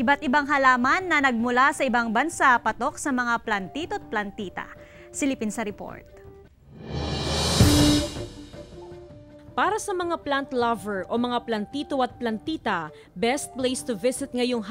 Iba't ibang halaman na nagmula sa ibang bansa patok sa mga plantito at plantita. Silipin sa report. Para sa mga plant lover o mga plantito at plantita, best place to visit ngayong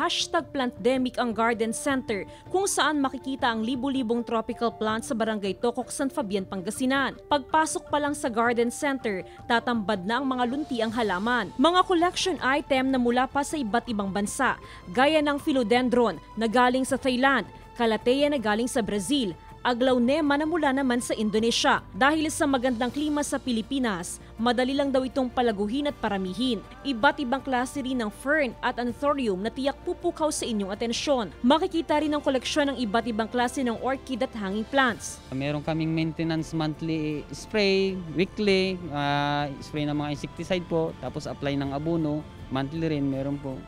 #Plantdemic ang Garden Center kung saan makikita ang libu-libong tropical plants sa Barangay Tocok, San Fabian, Pangasinan. Pagpasok pa lang sa Garden Center, tatambad na ang mga luntiang halaman. Mga collection item na mula pa sa iba't ibang bansa, gaya ng philodendron na galing sa Thailand, calathea na galing sa Brazil, aglaonema na mula naman sa Indonesia. Dahil sa magandang klima sa Pilipinas, madali lang daw itong palaguhin at paramihin. Iba't ibang klase rin ng fern at anthurium na tiyak pupukaw sa inyong atensyon. Makikita rin ang koleksyon ng iba't ibang klase ng orchid at hanging plants. Meron kaming maintenance monthly spray, weekly, spray ng mga insecticide po, tapos apply ng abono, monthly rin meron po.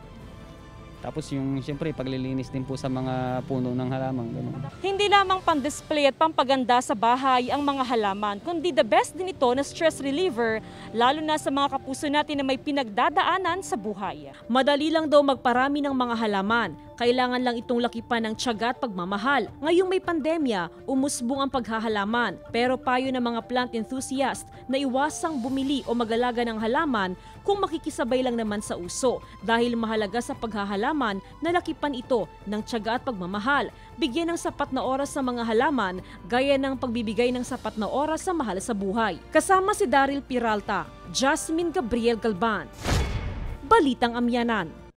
Tapos yung siyempre paglilinis din po sa mga puno ng halaman. Ganun. Hindi lamang pang-display at pampaganda sa bahay ang mga halaman, kundi the best din ito na stress reliever, lalo na sa mga kapuso natin na may pinagdadaanan sa buhay. Madali lang daw magparami ng mga halaman. Kailangan lang itong lakipan ng tiyaga at pagmamahal. Ngayong may pandemya, umusbong ang paghahalaman. Pero payo ng mga plant enthusiast na iwasang bumili o mag-alaga ng halaman kung makikisabay lang naman sa uso. Dahil mahalaga sa paghahalaman na lakipan ito ng tiyaga at pagmamahal. Bigyan ng sapat na oras sa mga halaman gaya ng pagbibigay ng sapat na oras sa mahal sa buhay. Kasama si Daryl Peralta, Jasmine Gabriel Galban. Balitang Amyanan.